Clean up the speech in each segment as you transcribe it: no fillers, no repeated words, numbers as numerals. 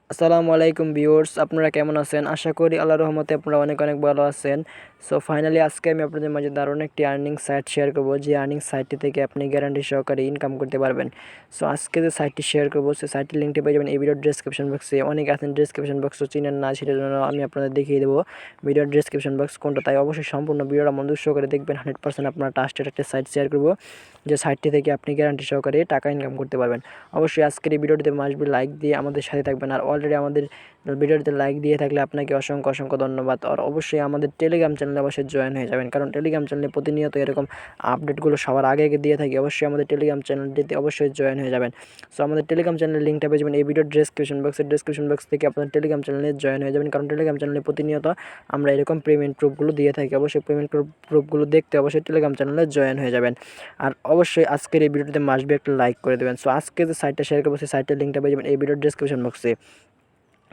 আসসালামু আলাইকুম ভিউয়ার্স, আপনারা কেমন আছেন? আশা করি আল্লাহর রহমতে আপনারা অনেক অনেক ভালো আছেন। সো ফাইনালি আজকে আমি আপনাদের মাঝে দারুণ একটি আর্নিং সাইট শেয়ার করব, যে আর্নিং সাইটটি থেকে আপনি গ্যারান্টি সহকারে ইনকাম করতে পারবেন। সো আজকে যে সাইটটি শেয়ার করব, সেই সাইটটির লিঙ্কটি পেয়ে যাবেন এই ভিডিওর ডেসক্রিপশন বক্সে। অনেক আছেন ডেসক্রিপশন বক্স চিনেন না, সেটার জন্য আমি আপনাদের দেখিয়ে দেবো ভিডিওর ডেসক্রিপশন বক্স কোনটা। তাই অবশ্যই সম্পূর্ণ ভিডিওটা মনোযোগ সহকারে দেখবেন। 100% আপনার ট্রাস্টেড একটা সাইট শেয়ার করব, যে সাইটটি থেকে আপনি গ্যারান্টি সহকারে টাকা ইনকাম করতে পারবেন। অবশ্যই আজকের এই ভিডিওটিতে মাস্ট বি লাইক দিয়ে আমাদের সাথে থাকবেন। আর অলরেডি আমাদের ভিডিওটিতে লাইক দিয়ে থাকলে আপনাকে অসংখ্য অসংখ্য ধন্যবাদ। আর অবশ্যই আমাদের টেলিগ্রাম চ্যানেলে অবশ্যই জয়েন হয়ে যাবেন, কারণ টেলিগ্রাম চ্যানেলে প্রতিনিয়ত এরকম আপডেটগুলো সবার আগে আগে দিয়ে থাকি। অবশ্যই আমাদের টেলিগ্রাম চ্যানেলটিতে অবশ্যই জয়েন হয়ে যাবেন। সো আমাদের টেলিগ্রাম চ্যানেলের লিঙ্কটা পেয়ে যাবেন এই ভিডিওর ডেসক্রিপশন বক্স থেকে আপনার টেলিগ্রাম চ্যানেলে জয়েন হয়ে যাবেন, কারণ টেলিগ্রাম চ্যানেলে প্রতিনিয়ত আমরা এরকম পেমেন্ট প্রুফগুলো দিয়ে থাকি। অবশ্যই পেমেন্ট প্রুফগুলো দেখতে অবশ্যই টেলিগ্রাম চ্যানেলে জয়েন হয়ে যাবেন। আর অবশ্যই আজকের এই ভিডিওটিতে মাস্ট বি একটা লাইক করে দেবেন। সো আজকে যে সাইটটা শেয়ার করবো, সেই সাইটের লিঙ্কটা পেয়ে যাবেন এই ভিডিওর ডেসক্রিপশন বক্সে।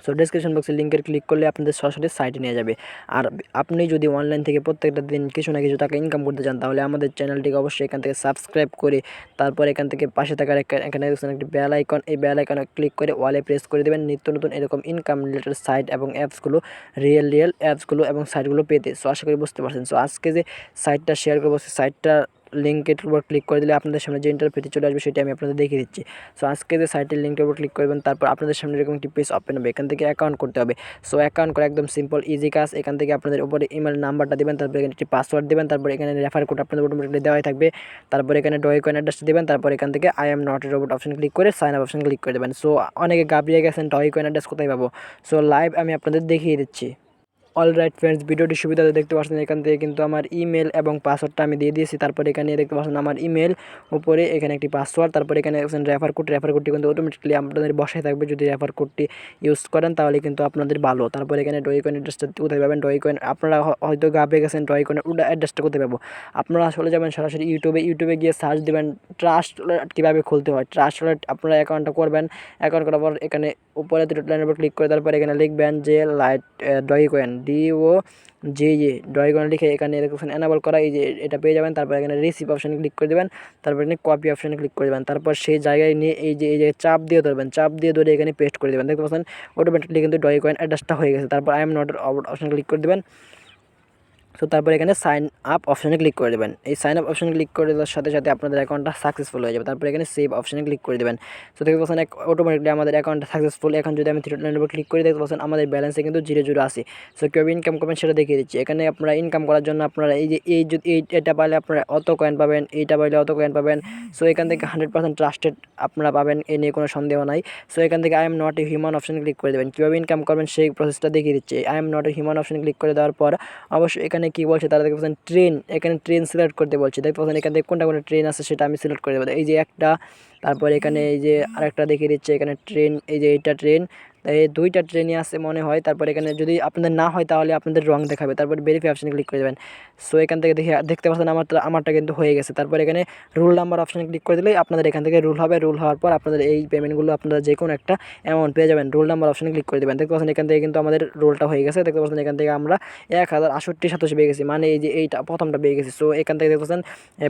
সো ডেসক্রিপশন বক্সে লিঙ্কের ক্লিক করলে আপনাদের সরাসরি সাইটে নিয়ে যাবে। আর আপনি যদি অনলাইন থেকে প্রত্যেকটা দিন কিছু না কিছু টাকা ইনকাম করতে চান, তাহলে আমাদের চ্যানেলটিকে অবশ্যই এখান থেকে সাবস্ক্রাইব করে তারপর এখান থেকে পাশে থাকার এখানে একটি বেল আইকন, এই বেল আইকনে ক্লিক করে ওয়ালে প্রেস করে দেবেন নিত্য নতুন এরকম ইনকাম রিলেটেড সাইট এবং অ্যাপসগুলো, রিয়েল অ্যাপসগুলো এবং সাইটগুলো পেতে। সো আশা করি বুঝতে পারছেন। সো আজকে যে সাইটটা শেয়ার করবো, সেই সাইটটা লিঙ্কের উপর ক্লিক করে দিলে আপনাদের সামনে যে ইন্টারফেসটি চলে আসবে, সেটা আমি আপনাদের দেখিয়ে দিচ্ছি। সো আজকে যে সাইটের লিঙ্কের উপর ক্লিক করবেন, তারপর আপনাদের সামনে এরকম একটি পেজ ওপেন হবে। এখান থেকে অ্যাকাউন্ট করতে হবে। সো অ্যাকাউন্ট করা একদম সিম্পল ইজি কাজ। এখান থেকে আপনাদের উপরে ইমেল নাম্বারটা দেবেন, তারপর এখানে একটি পাসওয়ার্ড দেবেন, তারপর এখানে রেফার কোড আপনাদের অটোমেটিকলি দেওয়াই থাকবে। তারপর এখানে ডয়েকয়েন অ্যাড্রেসটা দেবেন, তারপর এখান থেকে I am not a robot option click করে সাইন আপ অপশন ক্লিক করে দেবেন। সো অনেকে গাবড়িয়ে গেছেন ডয়েকয়েন অ্যাড্রেস কোথায় পাবো। সো লাইভ আমি আপনাদের দেখিয়ে দিচ্ছি। অলরাইট ফ্রেন্ডস, ভিডিওটি সুবিধাতে দেখতে পাচ্ছেন। এখান থেকে কিন্তু আমার ইমেল এবং পাসওয়ার্ডটা আমি দিয়ে দিয়েছি। তারপর এখানে দেখতে পাচ্ছেন আমার ইমেল, উপরে এখানে একটি পাসওয়ার্ড, তারপর এখানে রেফার কোডটি কিন্তু অটোমেটিকলি আপনাদের বসায় থাকবে। যদি রেফার কোডটি ইউজ করেন তাহলে কিন্তু আপনাদের ভালো। তারপর এখানে ডয়েকয়েন অ্যাড্রেসটা কোথায় পাবেন, ডয়েকয়েন আপনারা হয়তো গাবে গেছেন ডয়েকয়েনের ওটা অ্যাড্রেসটা কোথায় পাবো। আপনারা আসলে যাবেন সরাসরি ইউটিউবে গিয়ে সার্চ দেবেন ট্রাস্ট কীভাবে খুলতে হয়। ট্রাস্ট আপনারা অ্যাকাউন্টটা করবেন। অ্যাকাউন্ট করার পর এখানে উপরে দুটো লাইনের উপর ক্লিক করে তারপর এখানে লিখবেন যে লাইট ডয়েকয়েন ডয়েকয়েন লিখে এখানে দেখুন এনাবল করা, এই যে এটা পেয়ে যাবেন। তারপর এখানে রিসিভ অপশানে ক্লিক করে দেবেন, তারপর এখানে কপি অপশানে ক্লিক করে দেবেন। তারপর সেই জায়গায় নিয়ে এই যে চাপ দিয়ে ধরবেন, চাপ দিয়ে ধরে এখানে পেস্ট করে দেবেন। দেখতে পাচ্ছেন অটোমেটিকলি কিন্তু ডয়েকয়েন অ্যাড্রেসটা হয়ে গেছে। তারপর আই এম নট অপশানে ক্লিক করে দেবেন। সো তারপর এখানে সাইন আপ অপশানে ক্লিক করে দেবেন। এই সাইন আপ অপশানে ক্লিক করে দেওয়ার সাথে সাথে আপনাদের অ্যাকাউন্টটা সাকসেসফুল হয়ে যাবে। তারপর এখানে সেভ অপশানে ক্লিক করে দেবেন। সো দেখতে পাচ্ছেন অটোমেটিকলি আমাদের অ্যাকাউন্টটা সাকসেসফুল। এখন যদি আমি থ্রি লাইনের উপর ক্লিক করে দেখতে পাচ্ছেন আমাদের ব্যালেন্সে কিন্তু জিরো জিরো আছে। সো কীভাবে ইনকাম করবেন সেটা দেখিয়ে দিচ্ছি। এখানে আপনারা ইনকাম করার জন্য আপনারা এটা পাইলে আপনারা অত কয়েন পাবেন, এইটা পাইলে অত কয়েন পাবেন। সো এখান থেকে 100% ট্রাস্টেড আপনারা পাবেন, এ নিয়ে কোনো সন্দেহ নাই। সো এখান থেকে I am not a human অপশানে ক্লিক করে দেবেন। কীভাবে ইনকাম করবেন সেই প্রসেসটা দেখিয়ে দিচ্ছি। I am not a human অপশানে ক্লিক করে দেওয়ার পর অবশ্যই এখানে কী বলছে তারা দেখতে পাচ্ছেন ট্রেন, এখানে ট্রেন সিলেক্ট করতে বলছে। দেখতে পাচ্ছেন এখান থেকে কোনটা ট্রেন আছে সেটা আমি সিলেক্ট করে দেবো। এই যে একটা, তারপর এখানে এই যে আরেকটা দেখিয়ে দিচ্ছে এখানে ট্রেন, এই যে এইটা ট্রেন, এই দুইটা ট্রেনই আছে মনে হয়। তারপর এখানে যদি আপনাদের না হয় তাহলে আপনাদের রং দেখাবে। তারপর ভেরিফাই অপশানে ক্লিক করে দেবেন। সো এখান থেকে দেখতে পাচ্ছেন আমারটা কিন্তু হয়ে গেছে। তারপর এখানে রুল নাম্বার অপশানে ক্লিক করে দিলেই আপনাদের এখান থেকে রুল হবে। রুল হওয়ার পর আপনাদের এই পেমেন্টগুলো আপনারা যে কোনো একটা অ্যামাউন্ট পেয়ে যাবেন। রুল নাম্বার অপশানে ক্লিক করে দেবেন। দেখতে পাচ্ছেন এখান থেকে কিন্তু আমাদের রোলটা হয়ে গেছে। দেখতে পাচ্ছেন এখান থেকে আমরা 1068 পেয়ে গেছি, মানে এই যে এইটা প্রথমটা পেয়ে গেছি। সো এখান থেকে দেখতে পাচ্ছেন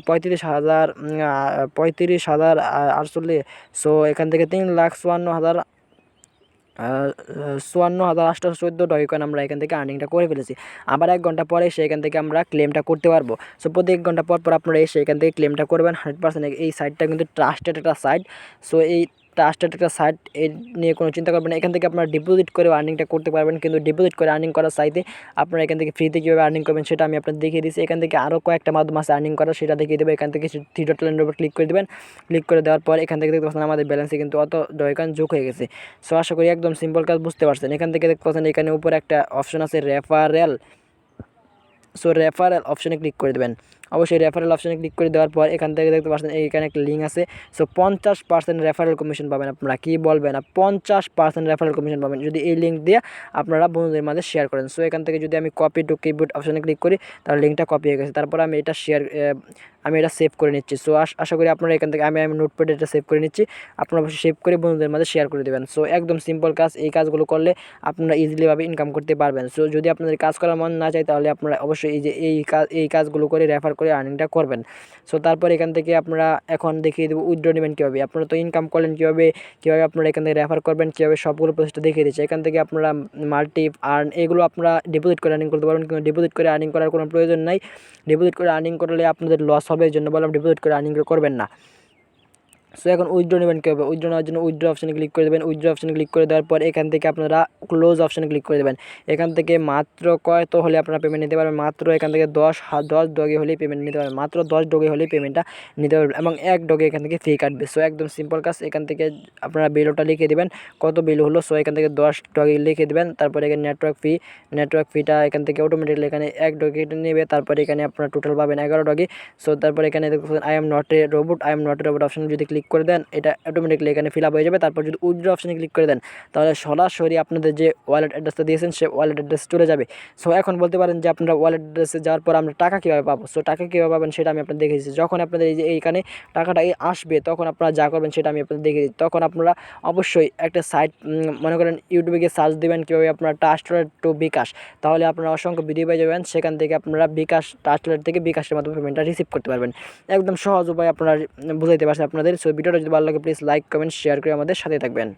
35,048। সো এখান থেকে 3,54,814 ডয়েকয়েন আমরা এখান থেকে আর্নিংটা করে ফেলেছি। আবার 1 ঘন্টা পরে এসে এখান থেকে আমরা ক্লেমটা করতে পারবো। সো প্রতি 1 ঘন্টা পর আপনারা এসে এখান থেকে ক্লেমটা করবেন 100%। এই সাইটটা কিন্তু ট্রাস্টেড একটা সাইট। সো এই ট্রাস্টেড একটা সাইট, এ নিয়ে কোনো চিন্তা করবেন না। এখান থেকে আপনারা ডিপোজিট করে আর্নিংটা করতে পারবেন, কিন্তু ডিপোজিট করে আর্নিং করার চাইতে আপনারা এখান থেকে ফ্রিতে কীভাবে আর্নিং করবেন সেটা আমি আপনাদের দেখিয়ে দিচ্ছি। এখান থেকে আরও কয়েকটা মাধ্যম আছে আর্নিং করার, সেটা দেখিয়ে দেবো। এখান থেকে থ্রি ডট লাইনের উপর ক্লিক করে দেবেন। ক্লিক করে দেওয়ার পর এখান থেকে দেখতে পাচ্ছেন আমাদের ব্যালেন্সে কিন্তু অত ডয়েকয়েন যোগ হয়ে গেছে। সো আশা করি একদম সিম্পল কাজ বুঝতে পারছেন। এখান থেকে দেখতে পাচ্ছেন এখানে উপরে একটা অপশন আছে রেফারেল। সো রেফারেল অপশানে ক্লিক করে দেবেন। অবশ্যই রেফারেল অপশানে ক্লিক করে দেওয়ার পর এখান থেকে দেখতে পাচ্ছেন এইখানে একটা লিঙ্ক আছে। সো 50% রেফারেল কমিশন পাবেন। আপনারা কী বলবেন, 50% রেফারেল কমিশন পাবেন যদি এই লিঙ্ক দিয়ে আপনারা বন্ধুদের মাঝে শেয়ার করেন। সো এখান থেকে যদি আমি কপি টু কিবোর্ড অপশানে ক্লিক করি তাহলে লিঙ্কটা কপি হয়ে গেছে। তারপর আমি এটা আমি এটা সেভ করে নিচ্ছি। সো আশা করি আপনারা এখান থেকে আমি নোটপ্যাডে এটা সেভ করে নিচ্ছি। আপনারা অবশ্যই সেভ করে বন্ধুদের মাঝে শেয়ার করে দেবেন। সো একদম সিম্পল কাজ, এই কাজগুলো করলে আপনারা ইজিলিভাবে ইনকাম করতে পারবেন। সো যদি আপনাদের কাজ করার মন না চায় তাহলে আপনারা অবশ্যই এই যে এই কাজগুলো করে রেফার করে আর্নিংটা করবেন। সো তারপর এখান থেকে আপনারা এখন দেখিয়ে দেবো উইথড্র নেবেন কীভাবে। আপনারা তো ইনকাম করলেন কীভাবে আপনারা এখান থেকে রেফার করবেন, কীভাবে সবগুলো প্রসেসটা দেখিয়ে দিচ্ছে। এখান থেকে আপনারা মাল্টি আর্ন এগুলো আপনারা ডিপোজিট করে আর্নিং করতে পারবেন, কিন্তু ডিপোজিট করে আর্নিং করার কোনো প্রয়োজন নাই। ডিপোজিট করে আর্নিং করলে আপনাদের লস হবে, এই জন্য বললাম ডিপোজিট করে আর্নিং করবেন না। সো এখন উইথড্র নেবেন কী হবে, উইথড্র নেওয়ার জন্য উইথড্র অপশানে ক্লিক করে দেবেন। উইথড্র অপশানে ক্লিক করে দেওয়ার পর এখান থেকে আপনারা ক্লোজ অপশানে ক্লিক করে দেবেন। এখান থেকে মাত্র কত হলে আপনারা পেমেন্ট নিতে পারবেন, মাত্র এখান থেকে 10 ডগে হলেই পেমেন্ট নিতে পারবেন, মাত্র 10 ডগে হলেই পেমেন্টটা নিতে পারবেন এবং 1 ডগে এখান থেকে ফি কাটবে। সো একদম সিম্পল কাজ, এখান থেকে আপনারা বিলটা লিখে দেবেন কত বিল হলো। সো এখান থেকে 10 ডগে লিখে দেবেন। তারপরে এখানে নেটওয়ার্ক ফিটা এখান থেকে অটোমেটিকলি এখানে 1 ডগে নেবে। তারপরে এখানে আপনারা টোটাল পাবেন 11 ডগে। সো তারপরে এখানে দেখুন I am not a robot অপশানে যদি ক্লিক করে দেন এটা অটোমেটিকলি এখানে ফিল আপ হয়ে যাবে। তারপর যদি উইথড্র অপশানে ক্লিক করে দেন তাহলে সরাসরি আপনাদের যে ওয়ালেট অ্যাড্রেসটা দিয়েছেন সে ওয়ালেট অ্যাড্রেস চলে যাবে। সো এখন বলতে পারেন যে আপনারা ওয়ালেট অ্যাড্রেসে যাওয়ার পর আমরা টাকা কীভাবে পাবো। সো টাকা কীভাবে পাবেন সেটা আমি আপনাদের দেখে দিচ্ছি। যখন আপনাদের এই যে এইখানে টাকাটা আসবে তখন আপনারা যা করবেন সেটা আমি আপনাদের দেখে দিচ্ছি। তখন আপনারা অবশ্যই একটা সাইট মনে করেন ইউটিউবে গিয়ে সার্চ দেবেন কীভাবে আপনারা ট্রাস্টেড টু বিকাশ, তাহলে আপনারা অসংখ্য ভিডিও পেয়ে যাবেন। সেখান থেকে আপনারা বিকাশ ট্রাস্টেড থেকে বিকাশের মাধ্যমে পেমেন্টটা রিসিভ করতে পারবেন। একদম সহজ উপায় আপনারা বুঝাইতে পারছেন আপনাদের। সো ভিডিওটা যদি ভালো লাগে প্লিজ লাইক কমেন্ট শেয়ার করে আমাদের সাথে থাকবেন।